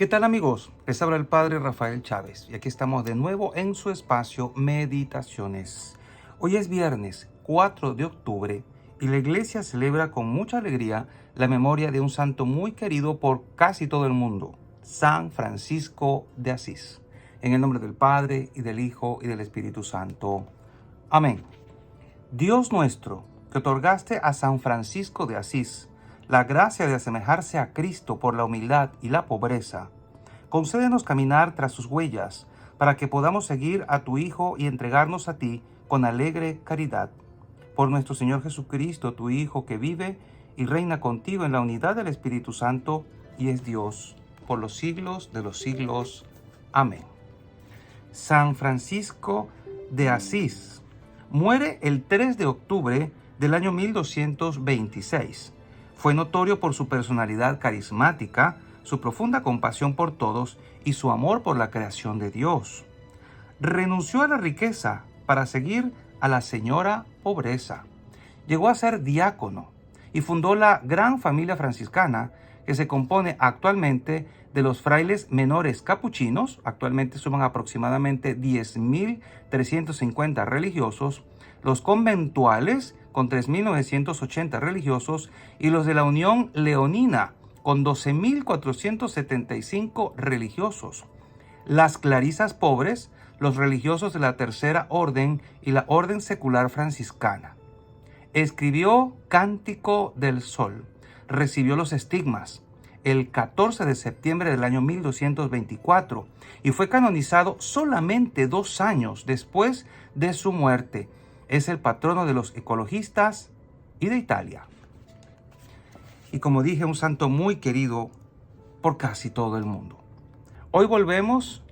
¿Qué tal, amigos? Les habla el Padre Rafael Chávez y aquí estamos de nuevo en su espacio Meditaciones. Hoy es viernes 4 de octubre y la iglesia celebra con mucha alegría la memoria de un santo muy querido por casi todo el mundo, San Francisco de Asís. En el nombre del Padre y del Hijo y del Espíritu Santo. Amén. Dios nuestro, que otorgaste a San Francisco de Asís la gracia de asemejarse a Cristo por la humildad y la pobreza, concédenos caminar tras sus huellas, para que podamos seguir a tu Hijo y entregarnos a ti con alegre caridad. Por nuestro Señor Jesucristo, tu Hijo, que vive y reina contigo en la unidad del Espíritu Santo y es Dios por los siglos de los siglos. Amén. San Francisco de Asís muere el 3 de octubre del año 1226. Fue notorio por su personalidad carismática, su profunda compasión por todos y su amor por la creación de Dios. Renunció a la riqueza para seguir a la señora pobreza. Llegó a ser diácono y fundó la gran familia franciscana que se compone actualmente de los frailes menores capuchinos, actualmente suman aproximadamente 10.350 religiosos, los conventuales con 3.980 religiosos y los de la Unión Leonina con 12.475 religiosos. Las clarisas pobres, los religiosos de la Tercera Orden y la Orden Secular Franciscana. Escribió Cántico del Sol, recibió los estigmas el 14 de septiembre del año 1224 y fue canonizado solamente 2 años después de su muerte. Es el patrono de los ecologistas y de Italia. Y como dije, un santo muy querido por casi todo el mundo. Hoy volvemos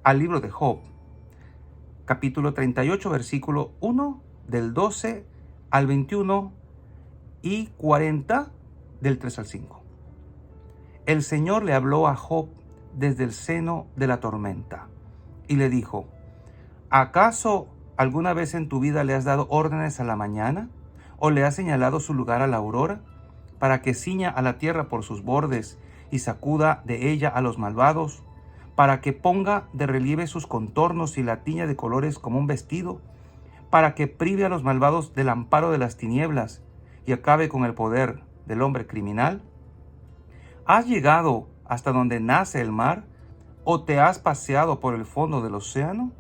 al libro de Job, capítulo 38, versículo 1, del 12 al 21 y 40, del 3 al 5. El Señor le habló a Job desde el seno de la tormenta y le dijo: ¿acaso alguna vez en tu vida le has dado órdenes a la mañana o le has señalado su lugar a la aurora, para que ciña a la tierra por sus bordes y sacuda de ella a los malvados, para que ponga de relieve sus contornos y la tiña de colores como un vestido, para que prive a los malvados del amparo de las tinieblas y acabe con el poder del hombre criminal? ¿Has llegado hasta donde nace el mar o te has paseado por el fondo del océano?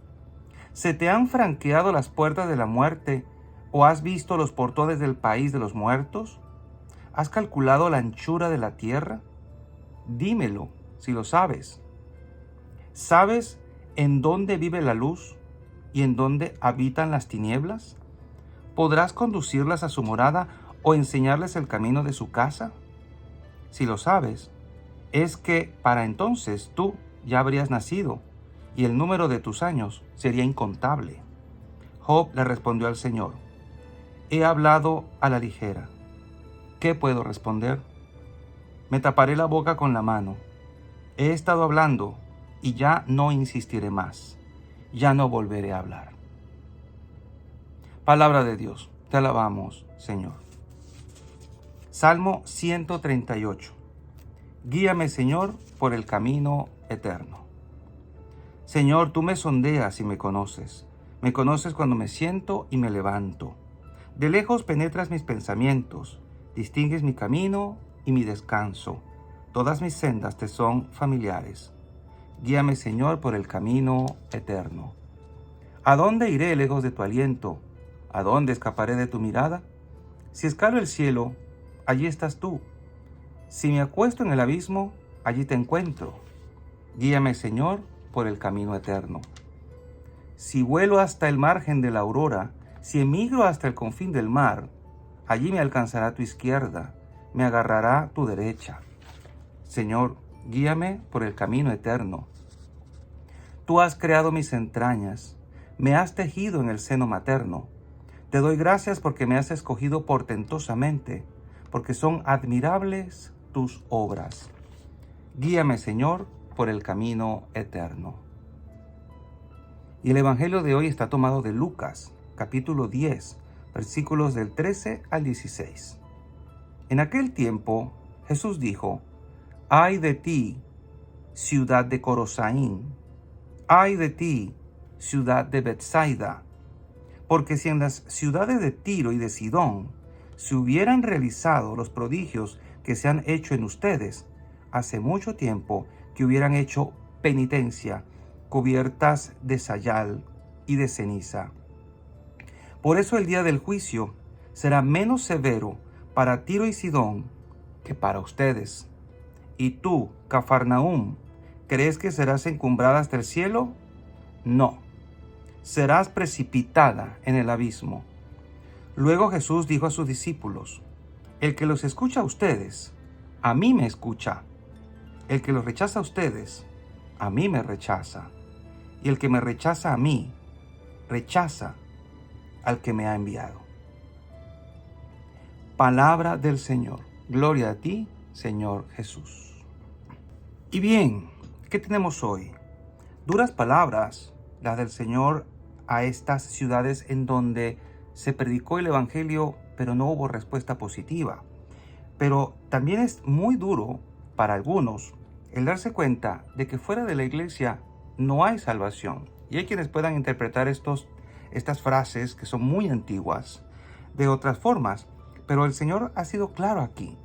¿Se te han franqueado las puertas de la muerte o has visto los portones del país de los muertos? ¿Has calculado la anchura de la tierra? Dímelo, si lo sabes. ¿Sabes en dónde vive la luz y en dónde habitan las tinieblas? ¿Podrás conducirlas a su morada o enseñarles el camino de su casa? Si lo sabes, es que para entonces tú ya habrías nacido y el número de tus años sería incontable. Job le respondió al Señor: he hablado a la ligera. ¿Qué puedo responder? Me taparé la boca con la mano. He estado hablando y ya no insistiré más. Ya no volveré a hablar. Palabra de Dios. Te alabamos, Señor. Salmo 138. Guíame, Señor, por el camino eterno. Señor, tú me sondeas y me conoces. Me conoces cuando me siento y me levanto. De lejos penetras mis pensamientos. Distingues mi camino y mi descanso. Todas mis sendas te son familiares. Guíame, Señor, por el camino eterno. ¿A dónde iré lejos de tu aliento? ¿A dónde escaparé de tu mirada? Si escalo el cielo, allí estás tú. Si me acuesto en el abismo, allí te encuentro. Guíame, Señor, por el camino eterno. Si vuelo hasta el margen de la aurora, si emigro hasta el confín del mar, allí me alcanzará tu izquierda, me agarrará tu derecha. Señor, guíame por el camino eterno. Tú has creado mis entrañas, me has tejido en el seno materno. Te doy gracias porque me has escogido portentosamente, porque son admirables tus obras. Guíame, Señor, por el camino eterno. Y el Evangelio de hoy está tomado de Lucas, capítulo 10, versículos del 13 al 16. En aquel tiempo, Jesús dijo: «Ay de ti, ciudad de Corosaín! ¡Ay de ti, ciudad de Betsaida! Porque si en las ciudades de Tiro y de Sidón se hubieran realizado los prodigios que se han hecho en ustedes, hace mucho tiempo que hubieran hecho penitencia, cubiertas de sayal y de ceniza. Por eso el día del juicio será menos severo para Tiro y Sidón que para ustedes. ¿Y tú, Cafarnaúm, crees que serás encumbrada hasta el cielo? No, serás precipitada en el abismo. Luego Jesús dijo a sus discípulos: el que los escucha a ustedes, a mí me escucha. El que los rechaza a ustedes, a mí me rechaza. Y el que me rechaza a mí, rechaza al que me ha enviado. Palabra del Señor. Gloria a ti, Señor Jesús. Y bien, ¿qué tenemos hoy? Duras palabras, las del Señor a estas ciudades en donde se predicó el Evangelio, pero no hubo respuesta positiva. Pero también es muy duro para algunos el darse cuenta de que fuera de la iglesia no hay salvación. Y hay quienes puedan interpretar estas frases que son muy antiguas de otras formas. Pero el Señor ha sido claro aquí.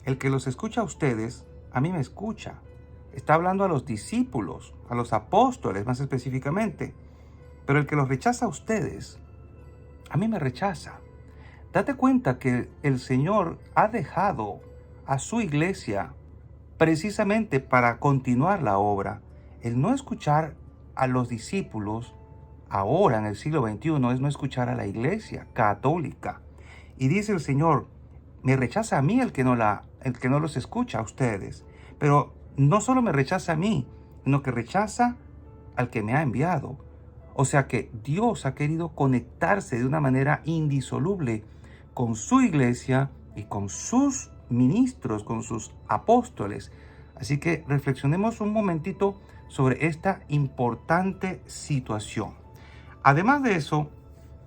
El que los escucha a ustedes, a mí me escucha. Está hablando a los discípulos, a los apóstoles más específicamente. Pero el que los rechaza a ustedes, a mí me rechaza. Date cuenta que el Señor ha dejado a su iglesia precisamente para continuar la obra. El no escuchar a los discípulos ahora en el siglo XXI es no escuchar a la iglesia católica. Y dice el Señor: me rechaza a mí el que no los escucha a ustedes. Pero no solo me rechaza a mí, sino que rechaza al que me ha enviado. O sea que Dios ha querido conectarse de una manera indisoluble con su iglesia y con sus ministros, con sus apóstoles. Así que reflexionemos un momentito sobre esta importante situación. Además de eso,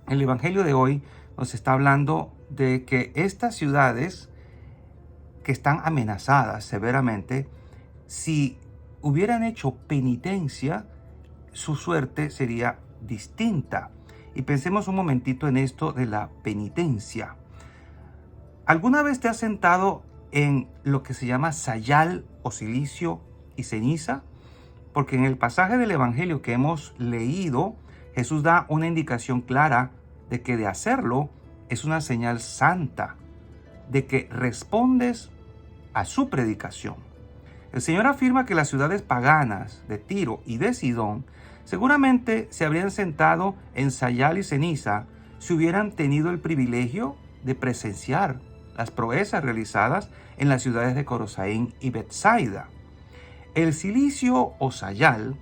el Evangelio de hoy nos está hablando de que estas ciudades que están amenazadas severamente, si hubieran hecho penitencia, su suerte sería distinta. Y pensemos un momentito en esto de la penitencia. ¿Alguna vez te has sentado en lo que se llama sayal o cilicio y ceniza? Porque en el pasaje del Evangelio que hemos leído, Jesús da una indicación clara de que de hacerlo es una señal santa, de que respondes a su predicación. El Señor afirma que las ciudades paganas de Tiro y de Sidón seguramente se habrían sentado en sayal y ceniza si hubieran tenido el privilegio de presenciar las proezas realizadas en las ciudades de Corosaín y Betsaida. El cilicio o sayal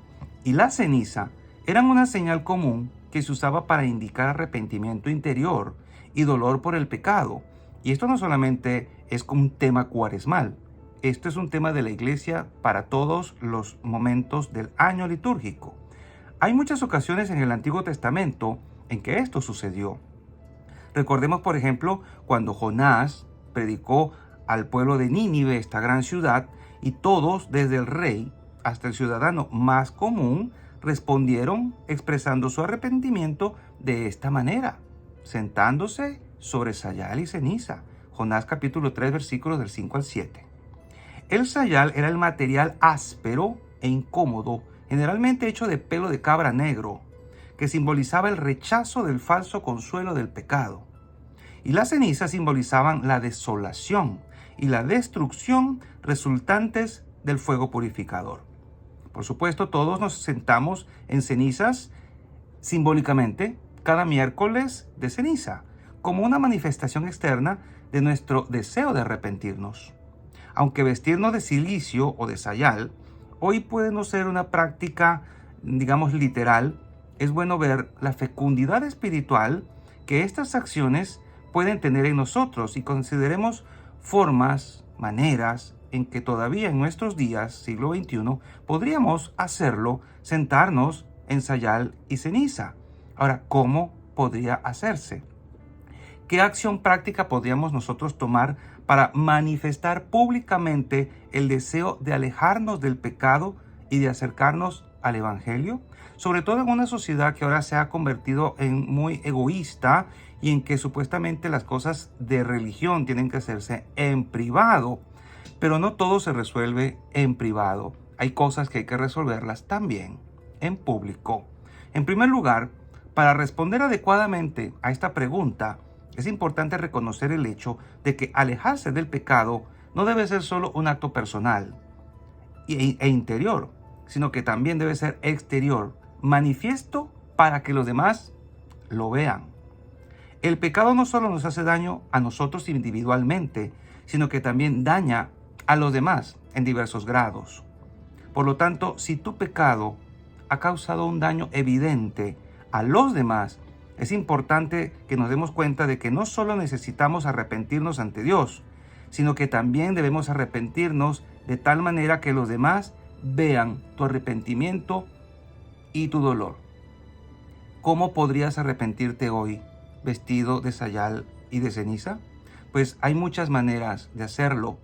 y la ceniza eran una señal común que se usaba para indicar arrepentimiento interior y dolor por el pecado. Y esto no solamente es como un tema cuaresmal, esto es un tema de la iglesia para todos los momentos del año litúrgico. Hay muchas ocasiones en el Antiguo Testamento en que esto sucedió. Recordemos, por ejemplo, cuando Jonás predicó al pueblo de Nínive, esta gran ciudad, y todos, desde el rey hasta el ciudadano más común, respondieron expresando su arrepentimiento de esta manera, sentándose sobre sayal y ceniza. Jonás capítulo 3, versículos del 5 al 7. El sayal era el material áspero e incómodo, generalmente hecho de pelo de cabra negro, que simbolizaba el rechazo del falso consuelo del pecado. Y las cenizas simbolizaban la desolación y la destrucción resultantes del fuego purificador. Por supuesto, todos nos sentamos en cenizas simbólicamente cada miércoles de ceniza, como una manifestación externa de nuestro deseo de arrepentirnos. Aunque vestirnos de cilicio o de sayal hoy puede no ser una práctica, digamos, literal, es bueno ver la fecundidad espiritual que estas acciones pueden tener en nosotros y consideremos formas, maneras en que todavía en nuestros días, siglo XXI, podríamos hacerlo, sentarnos en sayal y ceniza. Ahora, ¿cómo podría hacerse? ¿Qué acción práctica podríamos nosotros tomar para manifestar públicamente el deseo de alejarnos del pecado y de acercarnos al Evangelio, sobre todo en una sociedad que ahora se ha convertido en muy egoísta y en que supuestamente las cosas de religión tienen que hacerse en privado, pero no todo se resuelve en privado. Hay cosas que hay que resolverlas también en público. En primer lugar, para responder adecuadamente a esta pregunta, es importante reconocer el hecho de que alejarse del pecado no debe ser solo un acto personal e interior, sino que también debe ser exterior, manifiesto para que los demás lo vean. El pecado no solo nos hace daño a nosotros individualmente, sino que también daña a los demás en diversos grados. Por lo tanto, si tu pecado ha causado un daño evidente a los demás, es importante que nos demos cuenta de que no solo necesitamos arrepentirnos ante Dios, sino que también debemos arrepentirnos de tal manera que los demás vean tu arrepentimiento y tu dolor. ¿Cómo podrías arrepentirte hoy vestido de sayal y de ceniza? Pues hay muchas maneras de hacerlo.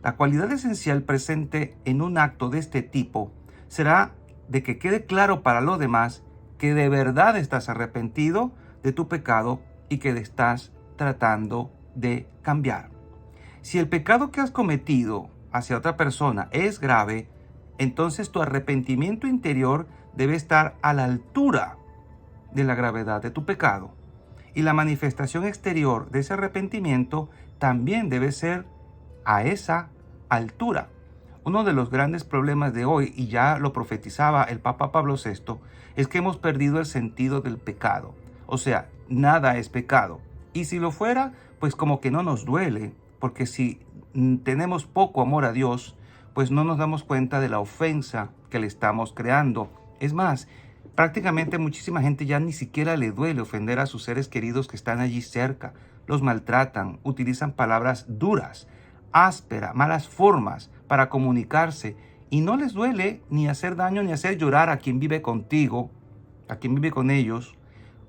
La cualidad esencial presente en un acto de este tipo será de que quede claro para los demás que de verdad estás arrepentido de tu pecado y que estás tratando de cambiar. Si el pecado que has cometido hacia otra persona es grave, entonces tu arrepentimiento interior debe estar a la altura de la gravedad de tu pecado. Y la manifestación exterior de ese arrepentimiento también debe ser a esa altura. Uno de los grandes problemas de hoy, y ya lo profetizaba el Papa Pablo VI, es que hemos perdido el sentido del pecado. O sea, nada es pecado. Y si lo fuera, pues como que no nos duele, porque si tenemos poco amor a Dios, pues no nos damos cuenta de la ofensa que le estamos creando. Es más, prácticamente muchísima gente ya ni siquiera le duele ofender a sus seres queridos que están allí cerca. Los maltratan, utilizan palabras duras, ásperas, malas formas para comunicarse y no les duele ni hacer daño ni hacer llorar a quien vive contigo, a quien vive con ellos,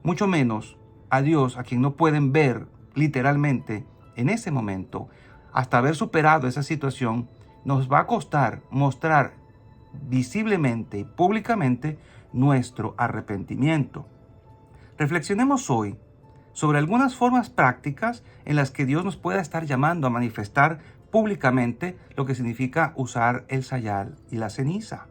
mucho menos a Dios, a quien no pueden ver literalmente en ese momento. Hasta haber superado esa situación, nos va a costar mostrar visiblemente y públicamente nuestro arrepentimiento. Reflexionemos hoy sobre algunas formas prácticas en las que Dios nos pueda estar llamando a manifestar públicamente lo que significa usar el sayal y la ceniza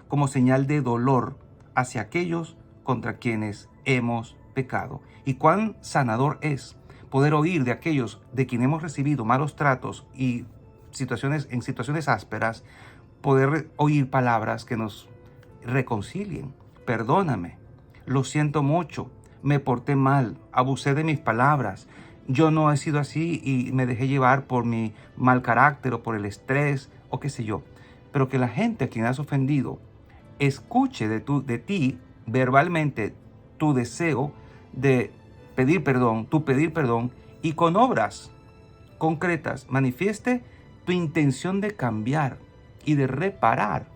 como señal de dolor hacia aquellos contra quienes hemos pecado. Y cuán sanador es poder oír de aquellos de quienes hemos recibido malos tratos y en situaciones ásperas, poder oír palabras que nos reconcilien. Perdóname, lo siento mucho, me porté mal, abusé de mis palabras, yo no he sido así y me dejé llevar por mi mal carácter o por el estrés o qué sé yo. Pero que la gente a quien has ofendido escuche de ti verbalmente tu deseo de pedir perdón, y con obras concretas manifieste tu intención de cambiar y de reparar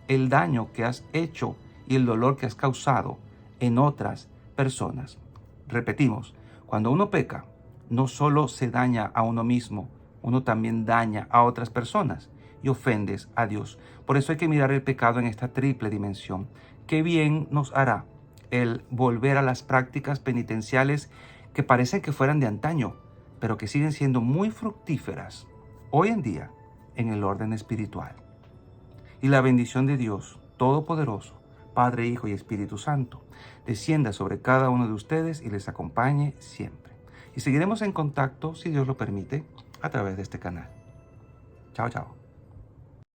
el daño que has hecho y el dolor que has causado en otras personas. Repetimos, cuando uno peca, no solo se daña a uno mismo, uno también daña a otras personas y ofendes a Dios. Por eso hay que mirar el pecado en esta triple dimensión. Qué bien nos hará el volver a las prácticas penitenciales que parecen que fueran de antaño, pero que siguen siendo muy fructíferas hoy en día en el orden espiritual. Y la bendición de Dios Todopoderoso, Padre, Hijo y Espíritu Santo, descienda sobre cada uno de ustedes y les acompañe siempre. Y seguiremos en contacto, si Dios lo permite, a través de este canal. Chao, chao.